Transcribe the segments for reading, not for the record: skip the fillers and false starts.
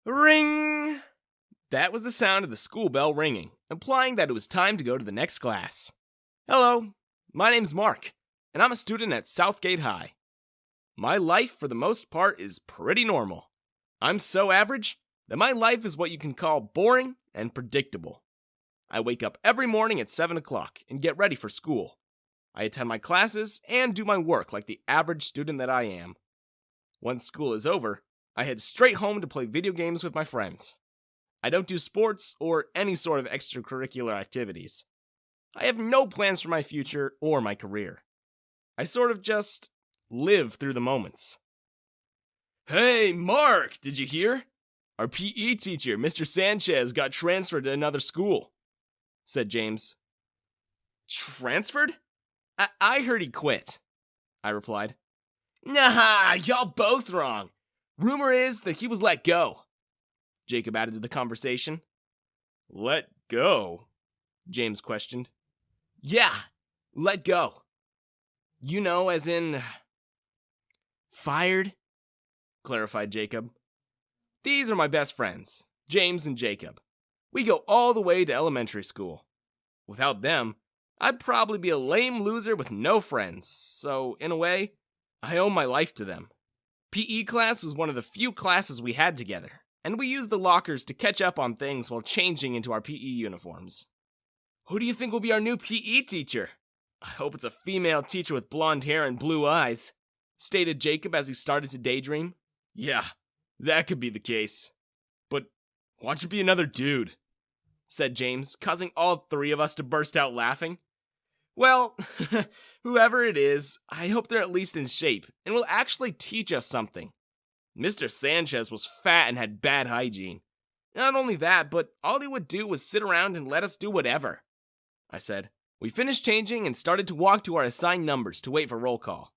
Ring! That was the sound of the school bell ringing, implying that it was time to go to the next class. Hello, my name's Mark, and I'm a student at Southgate High. My life, for the most part, is pretty normal. I'm so average that my life is what you can call boring and predictable. I wake up every morning at 7 o'clock and get ready for school. I attend my classes and do my work like the average student that I am. Once school is over, I head straight home to play video games with my friends. I don't do sports or any sort of extracurricular activities. I have no plans for my future or my career. I sort of just live through the moments. Hey, Mark, did you hear? Our PE teacher, Mr. Sanchez, got transferred to another school, said James. Transferred? I heard he quit, I replied. Nah, y'all both wrong. Rumor is that he was let go, Jacob added to the conversation. Let go? James questioned. Yeah, let go. You know, as in fired, clarified Jacob. These are my best friends, James and Jacob. We go all the way to elementary school. Without them, I'd probably be a lame loser with no friends, so in a way, I owe my life to them. PE class was one of the few classes we had together, and we used the lockers to catch up on things while changing into our PE uniforms. Who do you think will be our new PE teacher? I hope it's a female teacher with blonde hair and blue eyes, stated Jacob as he started to daydream. Yeah, that could be the case. But watch it be another dude, said James, causing all three of us to burst out laughing. Well, whoever it is, I hope they're at least in shape and will actually teach us something. Mr. Sanchez was fat and had bad hygiene. Not only that, but all he would do was sit around and let us do whatever, I said. We finished changing and started to walk to our assigned numbers to wait for roll call.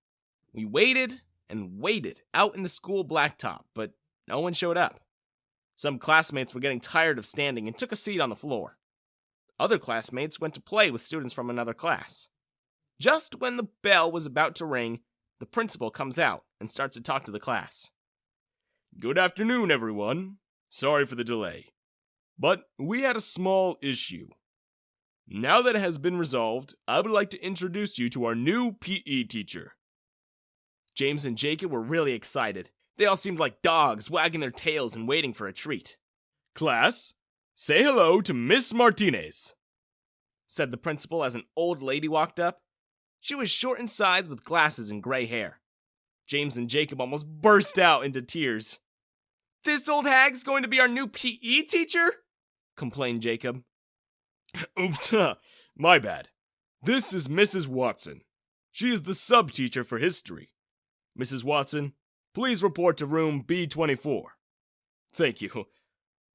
We waited and waited out in the school blacktop, but no one showed up. Some classmates were getting tired of standing and took a seat on the floor. Other classmates went to play with students from another class. Just when the bell was about to ring, the principal comes out and starts to talk to the class. Good afternoon, everyone. Sorry for the delay. But we had a small issue. Now that it has been resolved, I would like to introduce you to our new PE teacher. James and Jacob were really excited. They all seemed like dogs, wagging their tails and waiting for a treat. Class, say hello to Miss Martinez, said the principal as an old lady walked up. She was short in size with glasses and gray hair. James and Jacob almost burst out into tears. This old hag's going to be our new PE teacher? Complained Jacob. Oops, my bad. This is Mrs. Watson. She is the sub-teacher for history. Mrs. Watson, please report to room B24. Thank you,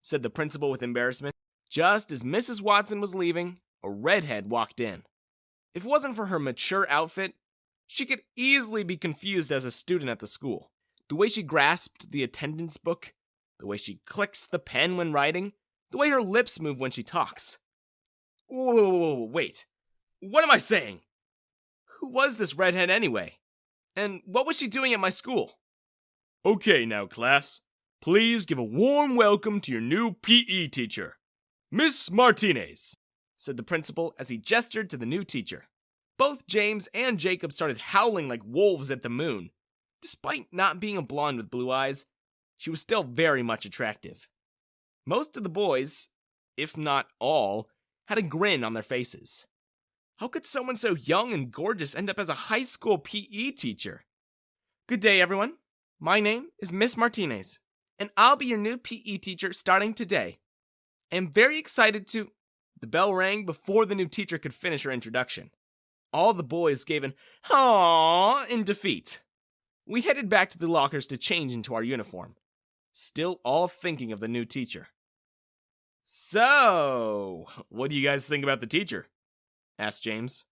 said the principal with embarrassment. Just as Mrs. Watson was leaving, a redhead walked in. If it wasn't for her mature outfit, she could easily be confused as a student at the school. The way she grasped the attendance book, the way she clicks the pen when writing, the way her lips move when she talks. Whoa, wait. What am I saying? Who was this redhead anyway? And what was she doing at my school? Okay now, class. Please give a warm welcome to your new PE teacher, Miss Martinez, said the principal as he gestured to the new teacher. Both James and Jacob started howling like wolves at the moon. Despite not being a blonde with blue eyes, she was still very much attractive. Most of the boys, if not all, had a grin on their faces. How could someone so young and gorgeous end up as a high school PE teacher? Good day, everyone. My name is Miss Martinez, and I'll be your new PE teacher starting today. I am very excited to... The bell rang before the new teacher could finish her introduction. All the boys gave an "Aww" in defeat. We headed back to the lockers to change into our uniform, still all thinking of the new teacher. So, what do you guys think about the teacher? Asked James.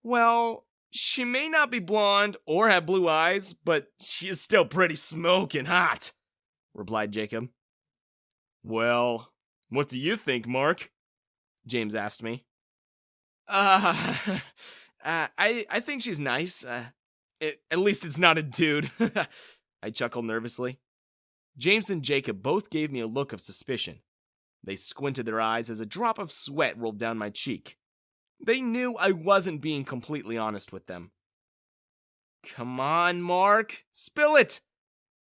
Well, she may not be blonde or have blue eyes, but she is still pretty smoking hot, replied Jacob. Well, what do you think, Mark? James asked me. I think she's nice. At least it's not a dude. I chuckled nervously. James and Jacob both gave me a look of suspicion. They squinted their eyes as a drop of sweat rolled down my cheek. They knew I wasn't being completely honest with them. Come on, Mark, spill it!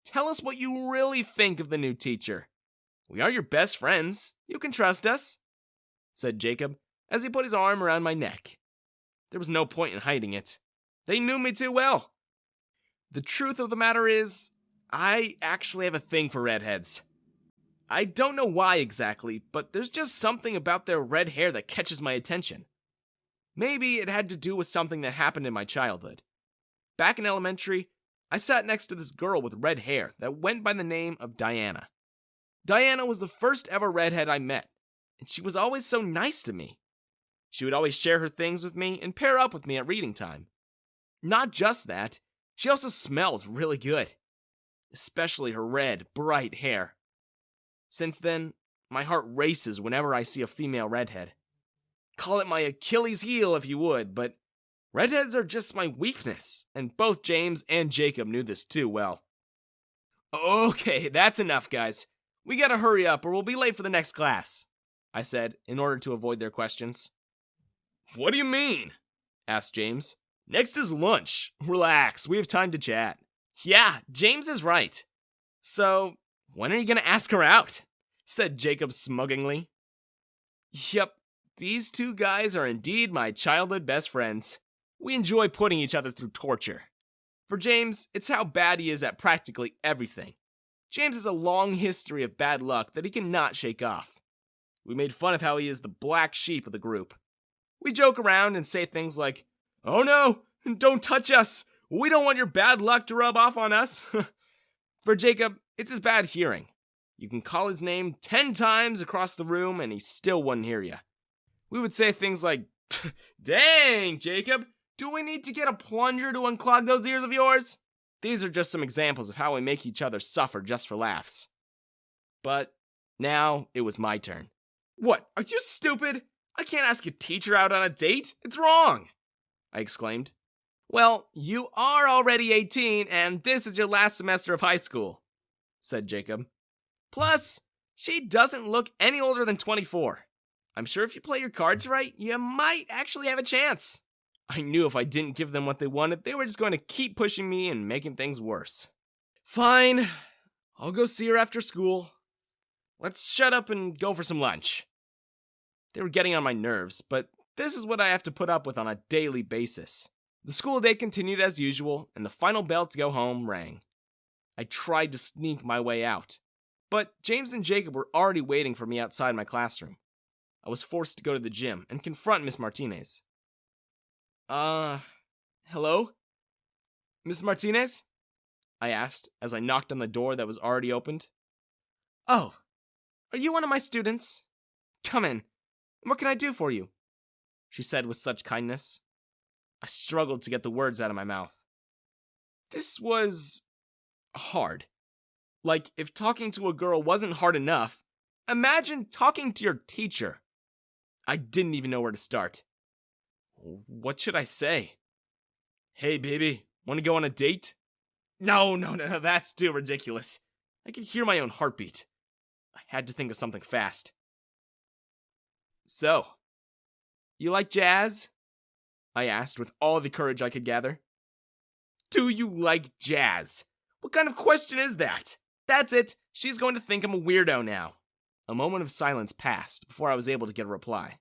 Tell us what you really think of the new teacher. We are your best friends. You can trust us, said Jacob as he put his arm around my neck. There was no point in hiding it. They knew me too well. The truth of the matter is, I actually have a thing for redheads. I don't know why exactly, but there's just something about their red hair that catches my attention. Maybe it had to do with something that happened in my childhood. Back in elementary, I sat next to this girl with red hair that went by the name of Diana. Diana was the first ever redhead I met, and she was always so nice to me. She would always share her things with me and pair up with me at reading time. Not just that, she also smelled really good, especially her red, bright hair. Since then, my heart races whenever I see a female redhead. Call it my Achilles heel if you would, but redheads are just my weakness, and both James and Jacob knew this too well. Okay, that's enough, guys. We gotta hurry up or we'll be late for the next class, I said, in order to avoid their questions. What do you mean? Asked James. Next is lunch. Relax, we have time to chat. Yeah, James is right. So, when are you gonna ask her out? Said Jacob smuggingly. Yep, these two guys are indeed my childhood best friends. We enjoy putting each other through torture. For James, it's how bad he is at practically everything. James has a long history of bad luck that he cannot shake off. We made fun of how he is the black sheep of the group. We joke around and say things like, "Oh no, don't touch us. We don't want your bad luck to rub off on us." For Jacob, it's his bad hearing. You can call his name 10 times across the room and he still wouldn't hear you. We would say things like, "Dang, Jacob, do we need to get a plunger to unclog those ears of yours?" These are just some examples of how we make each other suffer just for laughs. But now it was my turn. What, are you stupid? I can't ask a teacher out on a date. It's wrong, I exclaimed. Well, you are already 18 and this is your last semester of high school, said Jacob. Plus, she doesn't look any older than 24. I'm sure if you play your cards right, you might actually have a chance. I knew if I didn't give them what they wanted, they were just going to keep pushing me and making things worse. Fine, I'll go see her after school. Let's shut up and go for some lunch. They were getting on my nerves, but this is what I have to put up with on a daily basis. The school day continued as usual, and the final bell to go home rang. I tried to sneak my way out, but James and Jacob were already waiting for me outside my classroom. I was forced to go to the gym and confront Miss Martinez. Hello? Miss Martinez? I asked as I knocked on the door that was already opened. Oh, are you one of my students? Come in. What can I do for you? She said with such kindness. I struggled to get the words out of my mouth. This was hard. Like, if talking to a girl wasn't hard enough, imagine talking to your teacher. I didn't even know where to start. What should I say? Hey, baby, want to go on a date? No, that's too ridiculous. I could hear my own heartbeat. I had to think of something fast. So, you like jazz? I asked with all the courage I could gather. Do you like jazz? What kind of question is that? That's it. She's going to think I'm a weirdo now. A moment of silence passed before I was able to get a reply.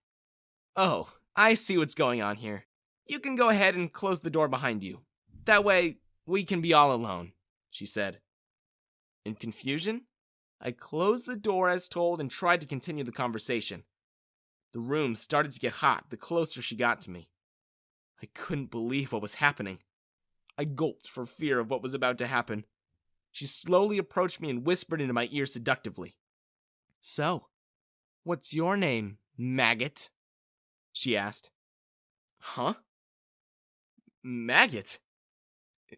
Oh, I see what's going on here. You can go ahead and close the door behind you. That way, we can be all alone, she said. In confusion, I closed the door as told and tried to continue the conversation. The room started to get hot the closer she got to me. I couldn't believe what was happening. I gulped for fear of what was about to happen. She slowly approached me and whispered into my ear seductively. So, what's your name, maggot? She asked. Huh? Maggot?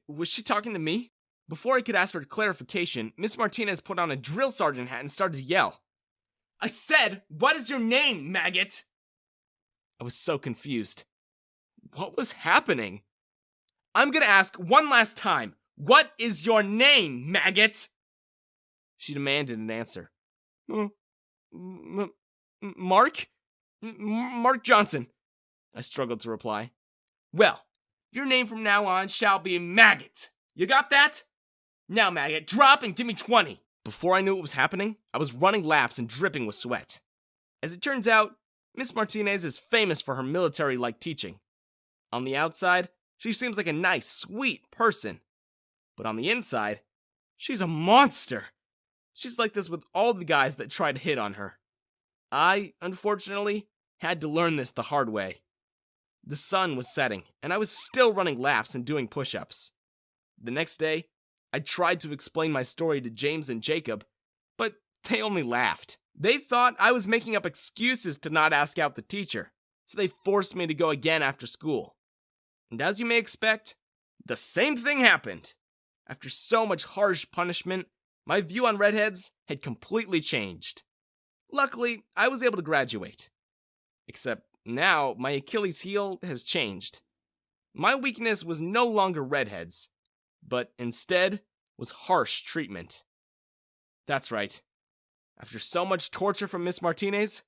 Was she talking to me? Before I could ask for clarification, Miss Martinez put on a drill sergeant hat and started to yell. I said, what is your name, maggot? I was so confused. What was happening? I'm gonna ask one last time. What is your name, maggot? she demanded an answer. Mark? Mark Johnson, I struggled to reply. Well, your name from now on shall be Maggot. You got that? Now, Maggot, drop and give me 20. Before I knew what was happening, I was running laps and dripping with sweat. As it turns out, Miss Martinez is famous for her military-like teaching. On the outside, she seems like a nice, sweet person. But on the inside, she's a monster. She's like this with all the guys that try to hit on her. I, unfortunately, had to learn this the hard way. The sun was setting, and I was still running laps and doing push-ups. The next day, I tried to explain my story to James and Jacob, but they only laughed. They thought I was making up excuses to not ask out the teacher, so they forced me to go again after school. And as you may expect, the same thing happened. After so much harsh punishment, my view on redheads had completely changed. Luckily, I was able to graduate. Except now, my Achilles heel has changed. My weakness was no longer redheads, but instead was harsh treatment. That's right. After so much torture from Miss Martinez,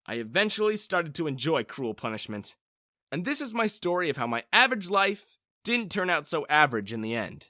I eventually started to enjoy cruel punishment. And this is my story of how my average life didn't turn out so average in the end.